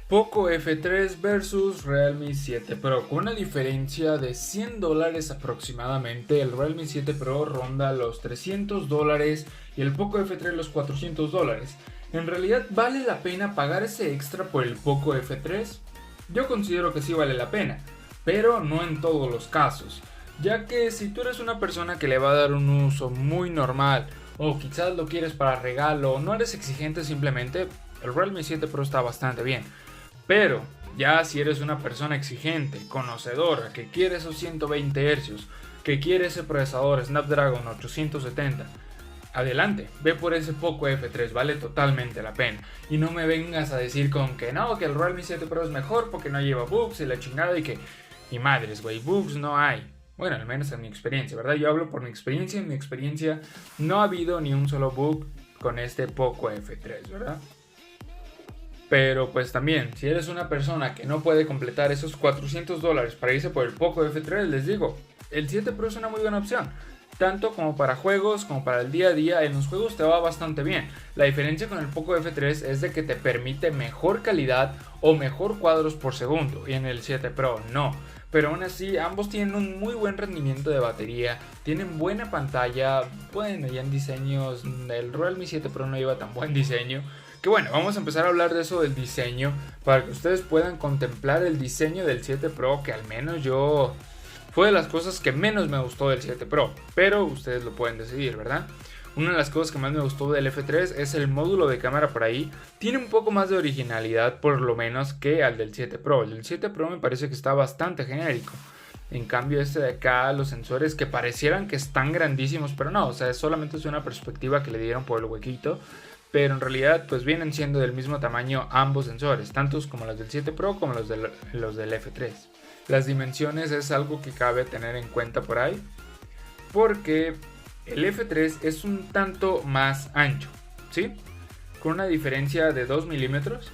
Poco F3 versus Realme 7 Pro. Con una diferencia de $100 aproximadamente. El Realme 7 Pro ronda los $300 y el Poco F3 los $400. ¿En realidad vale la pena pagar ese extra por el Poco F3? Yo considero que sí vale la pena, pero no en todos los casos, ya que si tú eres una persona que le va a dar un uso muy normal, o quizás lo quieres para regalo, o no eres exigente simplemente, el Realme 7 Pro está bastante bien. Pero ya si eres una persona exigente, conocedora, que quiere esos 120 Hz, que quiere ese procesador Snapdragon 870, adelante, ve por ese Poco F3, vale totalmente la pena. Y no me vengas a decir con que no, que el Realme 7 Pro es mejor porque no lleva bugs y la chingada y que... Y madres, güey, bugs no hay. Bueno, al menos en mi experiencia, ¿verdad? Yo hablo por mi experiencia. En mi experiencia no ha habido ni un solo bug con este Poco F3, ¿verdad? Pero pues también, si eres una persona que no puede completar esos $400 para irse por el Poco F3, les digo, el 7 Pro es una muy buena opción. Tanto como para juegos, como para el día a día. En los juegos te va bastante bien. La diferencia con el Poco F3 es de que te permite mejor calidad o mejor cuadros por segundo. Y en el 7 Pro no. Pero aún así, ambos tienen un muy buen rendimiento de batería. Tienen buena pantalla. Bueno, ya en diseños, el Realme 7 Pro no lleva tan buen diseño. Que bueno, vamos a empezar a hablar de eso del diseño, para que ustedes puedan contemplar el diseño del 7 Pro, que al menos yo... fue de las cosas que menos me gustó del 7 Pro, pero ustedes lo pueden decidir, ¿verdad? Una de las cosas que más me gustó del F3 es el módulo de cámara por ahí. Tiene un poco más de originalidad, por lo menos, que al del 7 Pro. El del 7 Pro me parece que está bastante genérico. En cambio este de acá, los sensores que parecieran que están grandísimos, pero no, o sea, solamente es una perspectiva que le dieron por el huequito. Pero en realidad pues vienen siendo del mismo tamaño ambos sensores, tantos como los del 7 Pro como los del F3. Las dimensiones es algo que cabe tener en cuenta por ahí, porque el F3 es un tanto más ancho, ¿sí? Con una diferencia de 2 milímetros.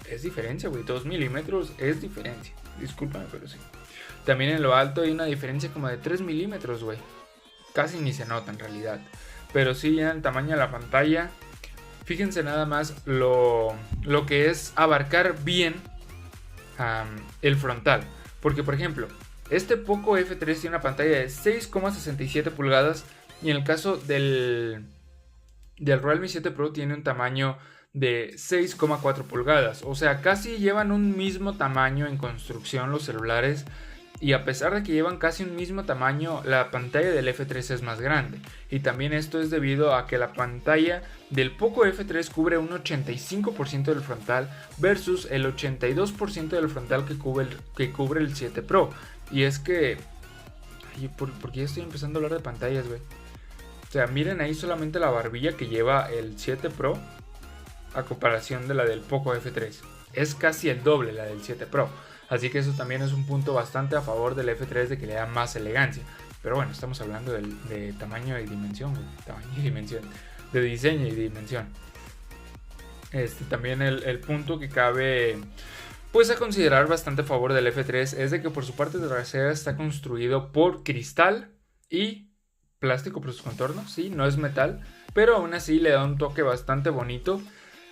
Es diferencia, güey, 2 milímetros es diferencia. Discúlpame, pero sí. También en lo alto hay una diferencia como de 3 milímetros, güey. Casi ni se nota en realidad. Pero sí, ya en el tamaño de la pantalla, fíjense nada más lo que es abarcar bien el frontal. Porque por ejemplo, este Poco F3 tiene una pantalla de 6,67 pulgadas. Y en el caso del Realme 7 Pro tiene un tamaño de 6,4 pulgadas. O sea, casi llevan un mismo tamaño en construcción los celulares. Y a pesar de que llevan casi un mismo tamaño, la pantalla del F3 es más grande. Y también esto es debido a que la pantalla del Poco F3 cubre un 85% del frontal versus el 82% del frontal que cubre el 7 Pro. Y es que... ¿por qué estoy empezando a hablar de pantallas, güey? O sea, miren ahí solamente la barbilla que lleva el 7 Pro a comparación de la del Poco F3. Es casi el doble la del 7 Pro. Así que eso también es un punto bastante a favor del F3, de que le da más elegancia. Pero bueno, estamos hablando de tamaño y dimensión, tamaño y dimensión, de diseño y dimensión. También el punto que cabe pues a considerar bastante a favor del F3 es de que por su parte trasera está construido por cristal y plástico por sus contornos. Sí, no es metal, pero aún así le da un toque bastante bonito.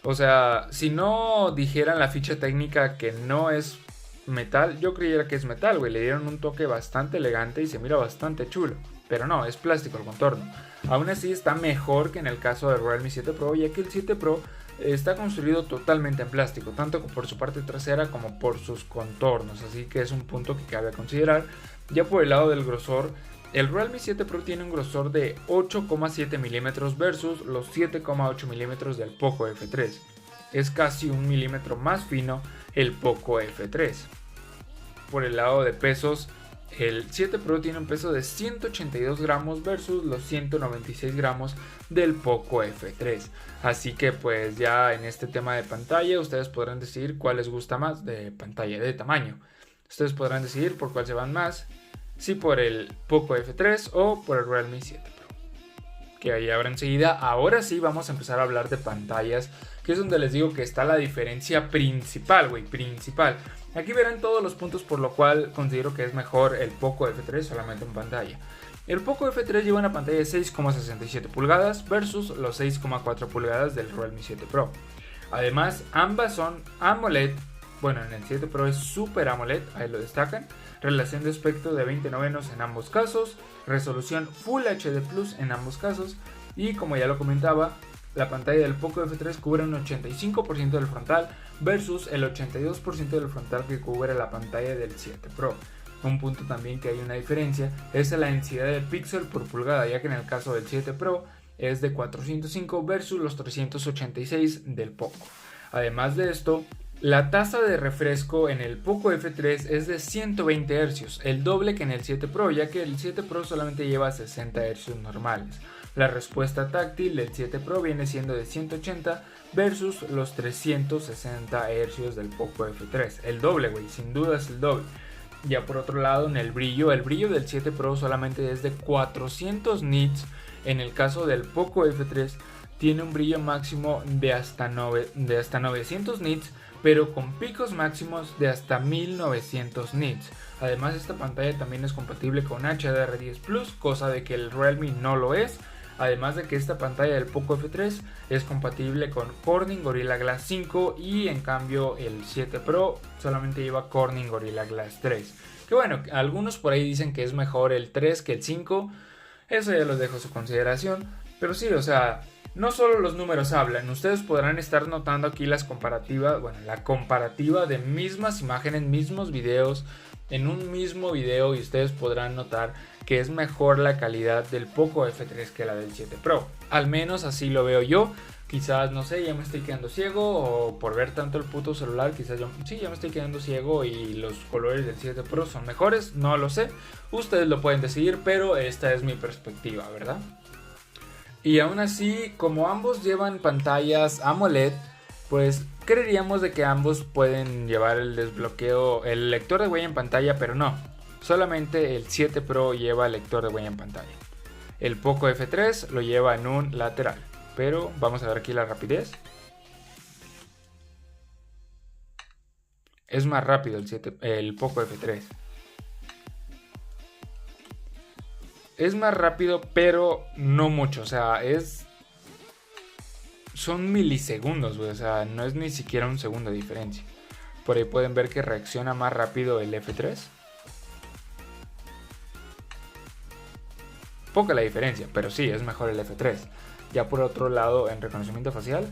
O sea, si no dijeran la ficha técnica que no es metal, yo creyera que es metal, güey. Le dieron un toque bastante elegante y se mira bastante chulo. Pero no, es plástico el contorno. Aún así está mejor que en el caso del Realme 7 Pro, ya que el 7 Pro está construido totalmente en plástico, tanto por su parte trasera como por sus contornos. Así que es un punto que cabe considerar. Ya por el lado del grosor, el Realme 7 Pro tiene un grosor de 8,7 milímetros versus los 7,8 milímetros del Poco F3. Es casi un milímetro más fino el Poco F3. Por el lado de pesos, el 7 Pro tiene un peso de 182 gramos versus los 196 gramos del Poco F3. Así que pues ya en este tema de pantalla ustedes podrán decidir cuál les gusta más de pantalla, de tamaño. Ustedes podrán decidir por cuál se van más, si por el Poco F3 o por el Realme 7 Pro. Que ahí habrá enseguida. Ahora sí vamos a empezar a hablar de pantallas, que es donde les digo que está la diferencia principal, güey, principal. Aquí verán todos los puntos por lo cual considero que es mejor el Poco F3 solamente en pantalla. El Poco F3 lleva una pantalla de 6,67 pulgadas versus los 6,4 pulgadas del Realme 7 Pro. Además, ambas son AMOLED bueno, en el 7 Pro es Super AMOLED, ahí lo destacan, relación de aspecto de 20 novenos en ambos casos, resolución Full HD Plus en ambos casos, y como ya lo comentaba, la pantalla del Poco F3 cubre un 85% del frontal versus el 82% del frontal que cubre la pantalla del 7 Pro. Un punto también que hay una diferencia es la densidad de píxel por pulgada, ya que en el caso del 7 Pro es de 405 versus los 386 del Poco. Además de esto, la tasa de refresco en el Poco F3 es de 120 Hz, el doble que en el 7 Pro, ya que el 7 Pro solamente lleva 60 Hz normales. La respuesta táctil del 7 Pro viene siendo de 180 versus los 360 Hz del Poco F3. El doble, güey, sin duda es el doble. Ya por otro lado, en el brillo del 7 Pro solamente es de 400 nits. En el caso del Poco F3 tiene un brillo máximo de hasta 900 nits, pero con picos máximos de hasta 1900 nits. Además, esta pantalla también es compatible con HDR10 Plus, cosa de que el Realme no lo es. Además de que esta pantalla del Poco F3 es compatible con Corning Gorilla Glass 5 y en cambio el 7 Pro solamente lleva Corning Gorilla Glass 3. Que bueno, algunos por ahí dicen que es mejor el 3 que el 5, eso ya los dejo a su consideración. Pero sí, o sea, no solo los números hablan, ustedes podrán estar notando aquí las comparativas, bueno, la comparativa de mismas imágenes, mismos videos, en un mismo video, y ustedes podrán notar que es mejor la calidad del Poco F3 que la del 7 Pro. Al menos así lo veo yo. Quizás, no sé, ya me estoy quedando ciego, o por ver tanto el puto celular, quizás yo, sí, ya me estoy quedando ciego y los colores del 7 Pro son mejores, no lo sé. Ustedes lo pueden decidir, pero esta es mi perspectiva, ¿verdad? Y aún así, como ambos llevan pantallas AMOLED, pues creeríamos de que ambos pueden llevar el desbloqueo, el lector de huella en pantalla, pero no. Solamente el 7 Pro lleva lector de huella en pantalla. El Poco F3 lo lleva en un lateral. Pero vamos a ver aquí la rapidez. Es más rápido el Poco F3. Es más rápido, pero no mucho. O sea, son milisegundos, güey. O sea, no es ni siquiera un segundo de diferencia. Por ahí pueden ver que reacciona más rápido el F3. Poca la diferencia, pero sí, es mejor el F3. Ya por otro lado, en reconocimiento facial,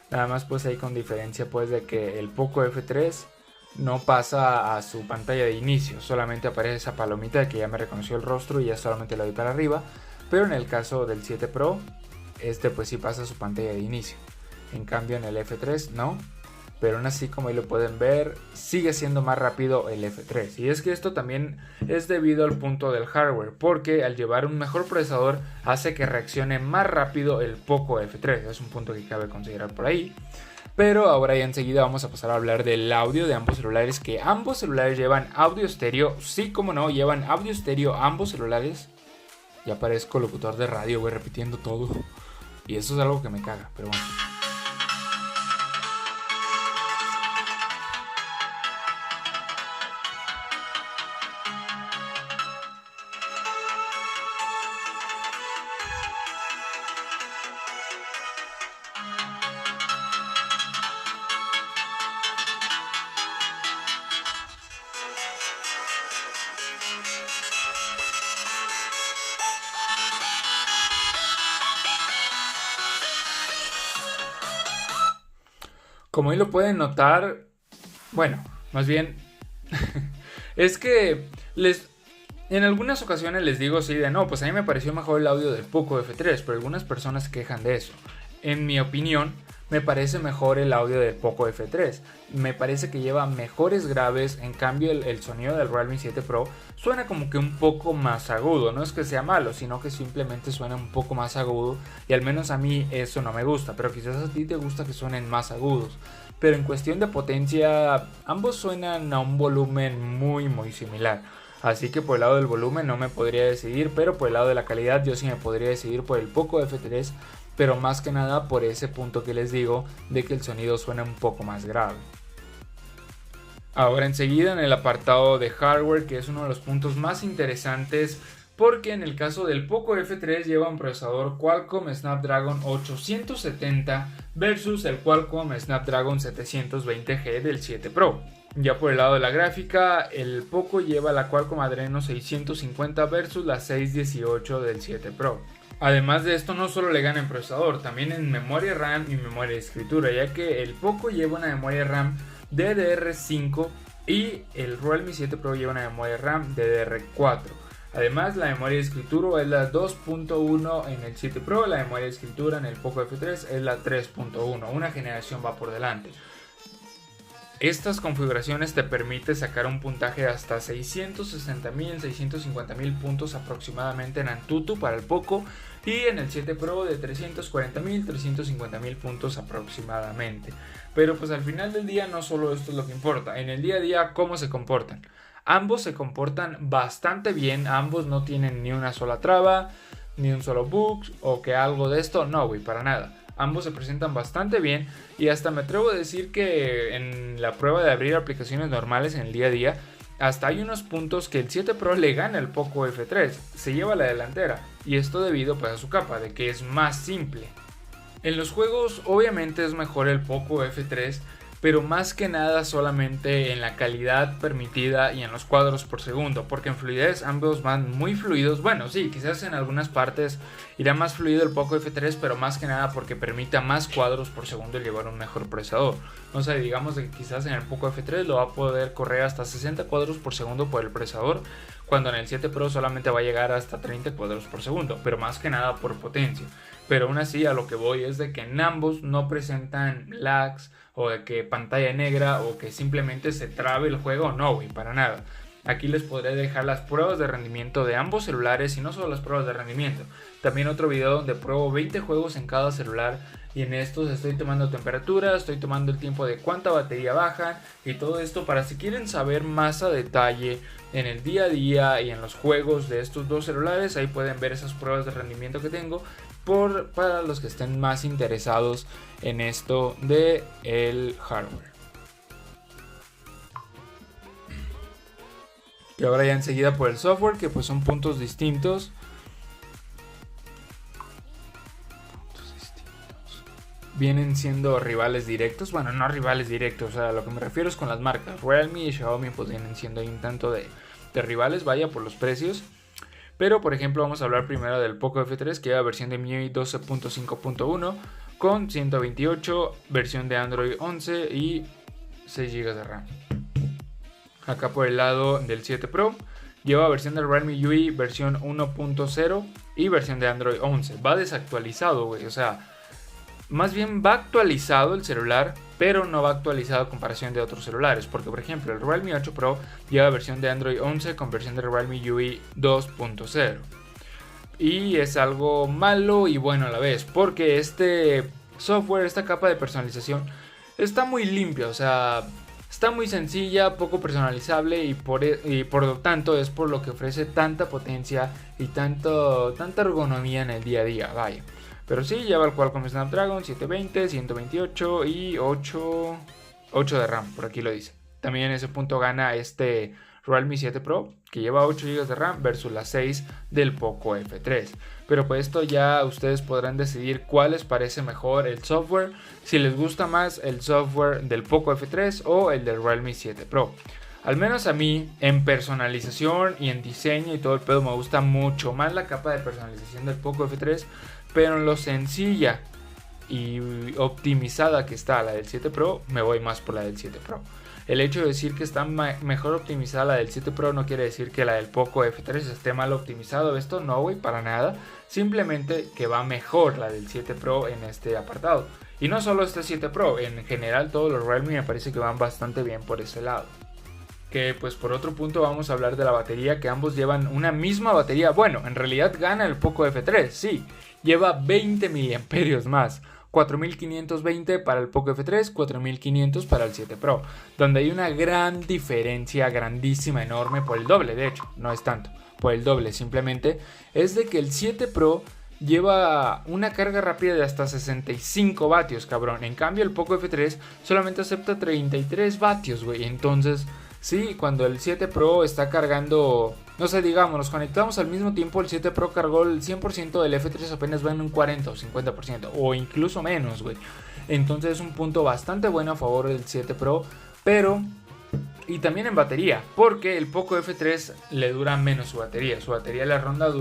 nada más pues ahí con diferencia pues de que el Poco F3 no pasa a su pantalla de inicio, solamente aparece esa palomita de que ya me reconoció el rostro y ya solamente le doy para arriba. Pero en el caso del 7 Pro, pues sí pasa a su pantalla de inicio. En cambio en el F3 no. Pero aún así, como ahí lo pueden ver, sigue siendo más rápido el F3. Y es que esto también es debido al punto del hardware, porque al llevar un mejor procesador hace que reaccione más rápido el Poco F3. Es un punto que cabe considerar por ahí. Pero ahora ya enseguida vamos a pasar a hablar del audio de ambos celulares, que ambos celulares llevan audio estéreo. Sí, como no, llevan audio estéreo ambos celulares. Ya parezco locutor de radio, güey, repitiendo todo. Y eso es algo que me caga, pero bueno. Como ahí lo pueden notar, bueno, más bien, es que en algunas ocasiones les digo así de no, pues a mí me pareció mejor el audio del Poco F3, pero algunas personas se quejan de eso. En mi opinión, me parece mejor el audio del Poco F3. Me parece que lleva mejores graves, en cambio el sonido del Realme 7 Pro suena como que un poco más agudo. No es que sea malo, sino que simplemente suena un poco más agudo y al menos a mí eso no me gusta, pero quizás a ti te gusta que suenen más agudos. Pero en cuestión de potencia, ambos suenan a un volumen muy similar. Así que por el lado del volumen no me podría decidir, pero por el lado de la calidad yo sí me podría decidir por el Poco F3, pero más que nada por ese punto que les digo de que el sonido suena un poco más grave. Ahora enseguida en el apartado de hardware, que es uno de los puntos más interesantes, porque en el caso del Poco F3 lleva un procesador Qualcomm Snapdragon 870 versus el Qualcomm Snapdragon 720G del 7 Pro. Ya por el lado de la gráfica, el Poco lleva la Qualcomm Adreno 650 versus la 618 del 7 Pro. Además de esto, no solo le gana en procesador, también en memoria RAM y memoria de escritura, ya que el Poco lleva una memoria RAM DDR5 y el Realme 7 Pro lleva una memoria RAM DDR4. Además, la memoria de escritura es la 2.1 en el 7 Pro, la memoria de escritura en el Poco F3 es la 3.1, una generación va por delante. Estas configuraciones te permiten sacar un puntaje de hasta 660.000, 650.000 puntos aproximadamente en Antutu para el Poco y en el 7 Pro de 340.000, 350.000 puntos aproximadamente. Pero pues al final del día no solo esto es lo que importa, en el día a día cómo se comportan. Ambos se comportan bastante bien, ambos no tienen ni una sola traba, ni un solo bug o que algo de esto, no güey, para nada. Ambos se presentan bastante bien y hasta me atrevo a decir que en la prueba de abrir aplicaciones normales en el día a día, hasta hay unos puntos que el 7 Pro le gana al Poco F3, se lleva la delantera y esto debido pues a su capa, de que es más simple. En los juegos obviamente es mejor el Poco F3, pero más que nada solamente en la calidad permitida y en los cuadros por segundo, porque en fluidez ambos van muy fluidos. Bueno, sí, quizás en algunas partes irá más fluido el Poco F3, pero más que nada porque permita más cuadros por segundo y llevar un mejor procesador. O sea, digamos que quizás en el Poco F3 lo va a poder correr hasta 60 cuadros por segundo por el procesador, cuando en el 7 Pro solamente va a llegar hasta 30 cuadros por segundo, pero más que nada por potencia. Pero aún así a lo que voy es de que en ambos no presentan lags o de que pantalla negra o que simplemente se trabe el juego, no güey, para nada. Aquí les podré dejar las pruebas de rendimiento de ambos celulares y no solo las pruebas de rendimiento. También otro video donde pruebo 20 juegos en cada celular y en estos estoy tomando temperatura, estoy tomando el tiempo de cuánta batería baja y todo esto para si quieren saber más a detalle en el día a día y en los juegos de estos dos celulares, ahí pueden ver esas pruebas de rendimiento que tengo para los que estén más interesados en esto de el hardware. Y ahora ya enseguida por el software, que pues son puntos distintos. Vienen siendo rivales directos, bueno, no rivales directos, o sea, lo que me refiero es con las marcas. Realme y Xiaomi pues vienen siendo ahí un tanto de rivales, vaya, por los precios. Pero por ejemplo vamos a hablar primero del Poco F3, que lleva versión de MIUI 12.5.1 con 128, versión de Android 11 y 6 GB de RAM. Acá por el lado del 7 Pro lleva versión del Realme UI versión 1.0 y versión de Android 11. Va desactualizado, güey, o sea, más bien va actualizado el celular, pero no va actualizado a comparación de otros celulares, porque por ejemplo el Realme 8 Pro lleva versión de Android 11 con versión de Realme UI 2.0 y es algo malo y bueno a la vez, porque este software, esta capa de personalización está muy limpia, o sea, está muy sencilla, poco personalizable y por lo tanto es por lo que ofrece tanta potencia y tanta ergonomía en el día a día, vaya. Pero sí, lleva el Qualcomm Snapdragon 720, 128 y 8 de RAM, por aquí lo dice. También en ese punto gana este Realme 7 Pro, que lleva 8 GB de RAM versus las 6 del Poco F3. Pero pues esto ya ustedes podrán decidir cuál les parece mejor el software, si les gusta más el software del Poco F3 o el del Realme 7 Pro. Al menos a mí, en personalización y en diseño y todo el pedo, me gusta mucho más la capa de personalización del Poco F3, pero en lo sencilla y optimizada que está la del 7 Pro, me voy más por la del 7 Pro. El hecho de decir que está mejor optimizada la del 7 Pro no quiere decir que la del Poco F3 esté mal optimizado. Esto no, güey, para nada. Simplemente que va mejor la del 7 Pro en este apartado. Y no solo este 7 Pro, en general todos los Realme me parece que van bastante bien por ese lado. Que pues por otro punto vamos a hablar de la batería, que ambos llevan una misma batería. Bueno, en realidad gana el Poco F3, sí, lleva 20 mAh más. 4520 para el Poco F3, 4500 para el 7 Pro, donde hay una gran diferencia, grandísima, enorme, por el doble, de hecho, no es tanto, por el doble, simplemente es de que el 7 Pro lleva una carga rápida de hasta 65 vatios, cabrón. En cambio el Poco F3 solamente acepta 33 vatios, güey. Entonces, sí, cuando el 7 Pro está cargando No sé, digamos, nos conectamos al mismo tiempo, el 7 Pro cargó el 100% del F3, apenas va en un 40 o 50% o incluso menos, güey. Entonces es un punto bastante bueno a favor del 7 Pro, pero... Y también en batería, porque el Poco F3 le dura menos su batería le ronda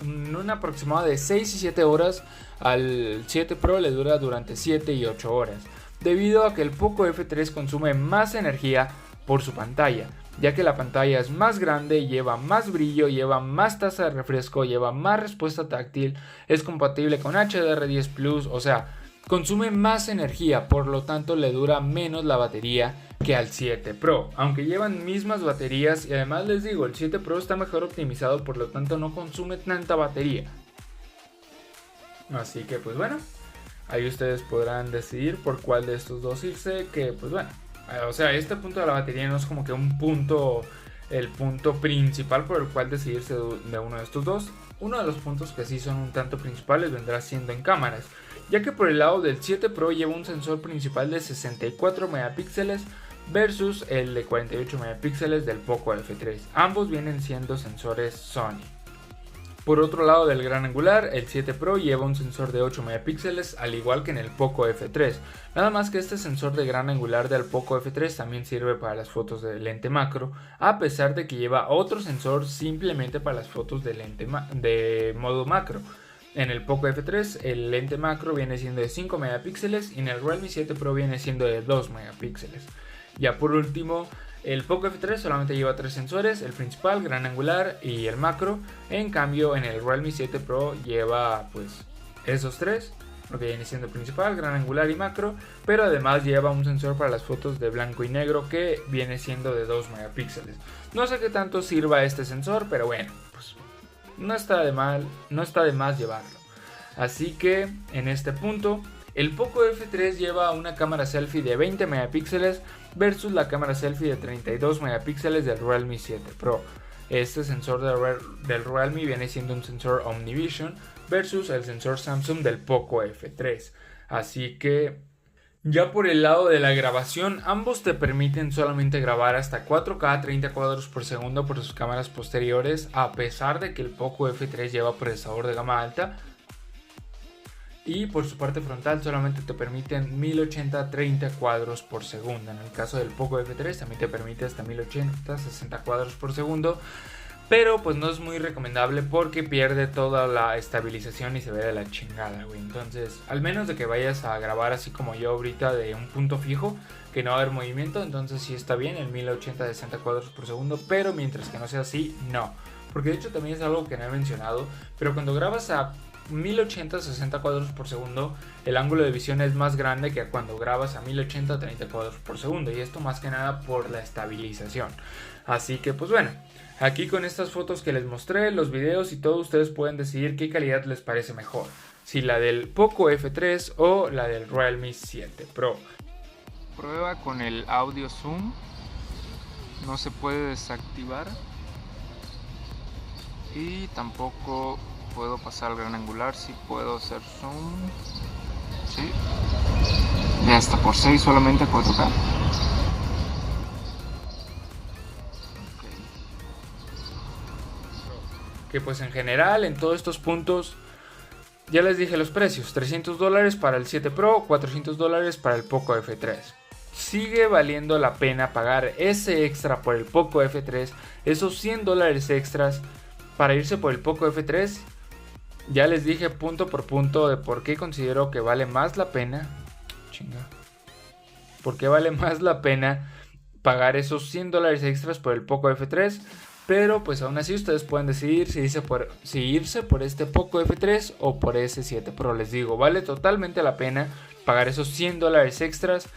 un aproximado de 6 y 7 horas, al 7 Pro le dura durante 7 y 8 horas, debido a que el Poco F3 consume más energía por su pantalla, ya que la pantalla es más grande, lleva más brillo, lleva más tasa de refresco, lleva más respuesta táctil, es compatible con HDR10 Plus, o sea, consume más energía, por lo tanto le dura menos la batería que al 7 Pro, aunque llevan mismas baterías. Y además les digo, el 7 Pro está mejor optimizado, por lo tanto no consume tanta batería. Así que pues bueno, ahí ustedes podrán decidir por cuál de estos dos irse, que pues bueno, o sea, este punto de la batería no es como que un punto, el punto principal por el cual decidirse de uno de estos dos. Uno de los puntos que sí son un tanto principales vendrá siendo en cámaras, ya que por el lado del 7 Pro lleva un sensor principal de 64 megapíxeles versus el de 48 megapíxeles del Poco F3. Ambos vienen siendo sensores Sony. Por otro lado del gran angular, el 7 Pro lleva un sensor de 8 megapíxeles al igual que en el Poco F3. Nada más que este sensor de gran angular del Poco F3 también sirve para las fotos de lente macro, a pesar de que lleva otro sensor simplemente para las fotos de lente de modo macro. En el Poco F3 el lente macro viene siendo de 5 megapíxeles y en el Realme 7 Pro viene siendo de 2 megapíxeles. Ya por último, el Poco F3 solamente lleva 3 sensores, el principal, gran angular y el macro. En cambio en el Realme 7 Pro lleva pues esos 3, lo que viene siendo principal, gran angular y macro, pero además lleva un sensor para las fotos de blanco y negro que viene siendo de 2 megapíxeles. No sé qué tanto sirva este sensor, pero bueno, pues no está de más llevarlo. Así que en este punto el Poco F3 lleva una cámara selfie de 20 megapíxeles versus la cámara selfie de 32 megapíxeles del Realme 7 Pro. Este sensor del Realme viene siendo un sensor OmniVision versus el sensor Samsung del Poco F3. Así que ya por el lado de la grabación, ambos te permiten solamente grabar hasta 4K a 30 cuadros por segundo por sus cámaras posteriores, a pesar de que el Poco F3 lleva procesador de gama alta. Y por su parte frontal solamente te permiten 1080 a 30 cuadros por segundo. En el caso del Poco F3 también te permite hasta 1080 a 60 cuadros por segundo. Pero pues no es muy recomendable porque pierde toda la estabilización y se ve de la chingada, güey. Entonces, al menos de que vayas a grabar así como yo ahorita de un punto fijo, que no va a haber movimiento, entonces sí está bien el 1080 a 60 cuadros por segundo. Pero mientras que no sea así, no. Porque de hecho también es algo que no he mencionado, pero cuando grabas a 1080 a 60 cuadros por segundo, el ángulo de visión es más grande que cuando grabas a 1080 a 30 cuadros por segundo, y esto más que nada por la estabilización. Así que pues bueno, aquí con estas fotos que les mostré, los videos y todo, ustedes pueden decidir qué calidad les parece mejor, si la del Poco F3 o la del Realme 7 Pro. Prueba con el audio zoom, no se puede desactivar y tampoco puedo pasar al gran angular. Si puedo hacer zoom, sí, ya está por 6 solamente 4K. Que pues en general en todos estos puntos ya les dije los precios: $300 para el 7 Pro, $400 para el Poco F3. Sigue valiendo la pena pagar ese extra por el Poco F3, esos $100 extras para irse por el Poco F3. Ya les dije punto por punto de por qué considero que vale más la pena. ¿Por qué vale más la pena pagar esos $100 extras por el Poco F3? Pero pues aún así ustedes pueden decidir si irse por este Poco F3 o por ese 7 Pro. Les digo, vale totalmente la pena pagar esos $100 extras.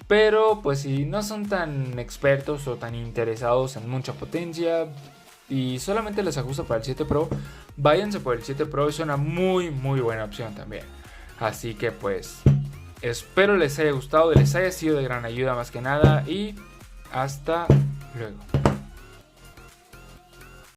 Pero pues si no son tan expertos o tan interesados en mucha potencia y solamente les ajusta para el 7 Pro, váyanse por el 7 Pro, es una muy buena opción también. Así que pues espero les haya gustado, les haya sido de gran ayuda más que nada, y hasta luego.